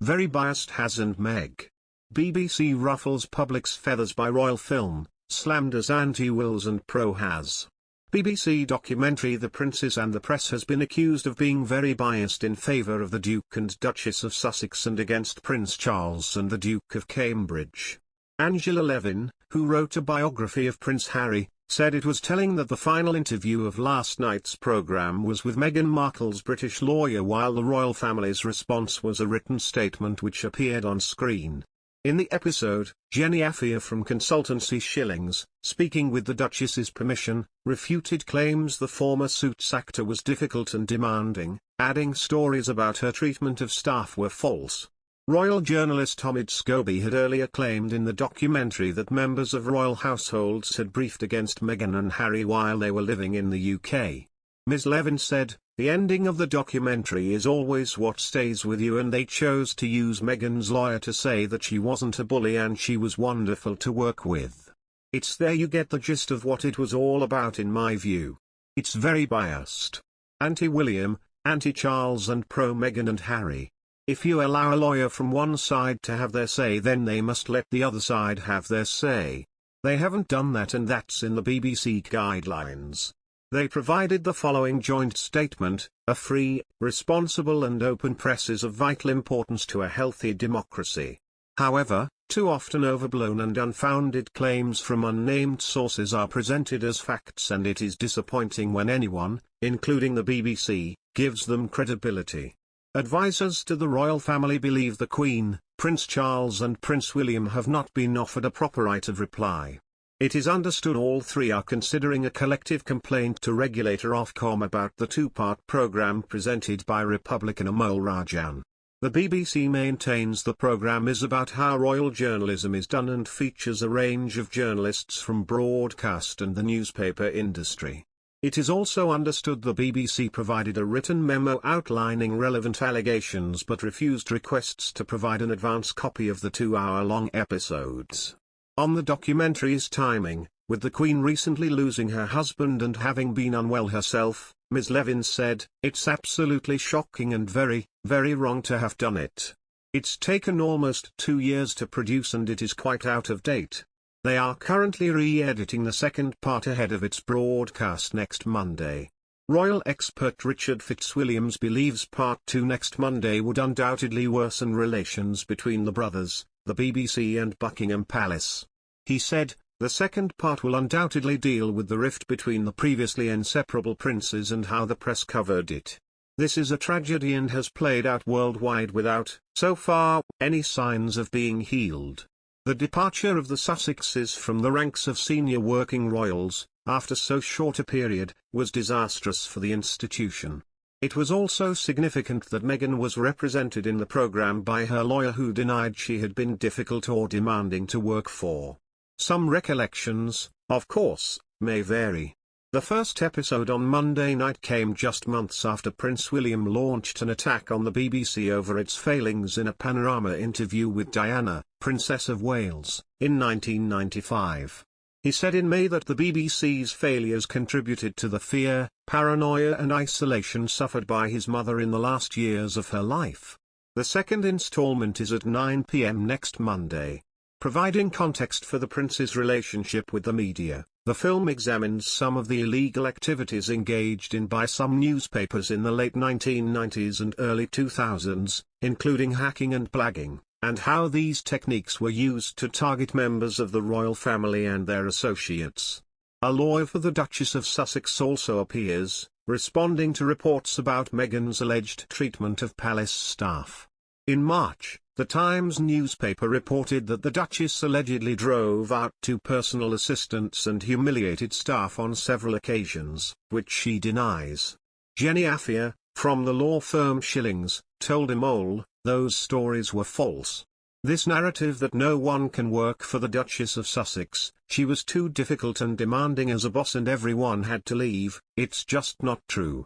Very biased HAZ and Meg. BBC ruffles public's feathers by royal film, slammed as anti-Wills and pro-Haz. BBC documentary The Princes and the Press has been accused of being very biased in favour of the Duke and Duchess of Sussex and against Prince Charles and the Duke of Cambridge. Angela Levin, who wrote a biography of Prince Harry, said it was telling that the final interview of last night's programme was with Meghan Markle's British lawyer, while the royal family's response was a written statement which appeared on screen. In the episode, Jenny Afia from consultancy Shillings, speaking with the Duchess's permission, refuted claims the former Suits actor was difficult and demanding, adding stories about her treatment of staff were false. Royal journalist Omid Scobie had earlier claimed in the documentary that members of royal households had briefed against Meghan and Harry while they were living in the UK. Ms. Levin said, "The ending of the documentary is always what stays with you, and they chose to use Meghan's lawyer to say that she wasn't a bully and she was wonderful to work with. It's there you get the gist of what it was all about in my view. It's very biased. Anti-William, anti-Charles and pro-Meghan and Harry. If you allow a lawyer from one side to have their say, then they must let the other side have their say. They haven't done that, and that's in the BBC guidelines." They provided the following joint statement: "A free, responsible and open press is of vital importance to a healthy democracy. However, too often overblown and unfounded claims from unnamed sources are presented as facts, and it is disappointing when anyone, including the BBC, gives them credibility. Advisors to the royal family believe the Queen, Prince Charles and Prince William have not been offered a proper right of reply. It is understood all three are considering a collective complaint to regulator Ofcom about the two-part programme presented by Republican Amol Rajan. The BBC maintains the programme is about how royal journalism is done and features a range of journalists from broadcast and the newspaper industry. It is also understood the BBC provided a written memo outlining relevant allegations but refused requests to provide an advance copy of the 2-hour-long episodes. On the documentary's timing, with the Queen recently losing her husband and having been unwell herself, Ms. Levin said, "It's absolutely shocking and very, very wrong to have done it. It's taken almost 2 years to produce and it is quite out of date. They are currently re-editing the second part ahead of its broadcast next Monday. Royal expert Richard Fitzwilliams believes Part 2 next Monday would undoubtedly worsen relations between the brothers, the BBC and Buckingham Palace. He said, the second part will undoubtedly deal with the rift between the previously inseparable princes and how the press covered it. This is a tragedy and has played out worldwide without, so far, any signs of being healed. The departure of the Sussexes from the ranks of senior working royals, after so short a period, was disastrous for the institution. It was also significant that Meghan was represented in the programme by her lawyer, who denied she had been difficult or demanding to work for. Some recollections, of course, may vary. The first episode on Monday night came just months after Prince William launched an attack on the BBC over its failings in a panorama interview with Diana, Princess of Wales, in 1995. He said in May that the BBC's failures contributed to the fear, paranoia and isolation suffered by his mother in the last years of her life. The second installment is at 9 p.m. next Monday. Providing context for the prince's relationship with the media, the film examines some of the illegal activities engaged in by some newspapers in the late 1990s and early 2000s, including hacking and blagging, and how these techniques were used to target members of the royal family and their associates. A lawyer for the Duchess of Sussex also appears, responding to reports about Meghan's alleged treatment of palace staff. In March, the Times newspaper reported that the Duchess allegedly drove out 2 personal assistants and humiliated staff on several occasions, which she denies. Jenny Afia, from the law firm Shillings, told Amol, those stories were false. This narrative that no one can work for the Duchess of Sussex, she was too difficult and demanding as a boss and everyone had to leave, it's just not true.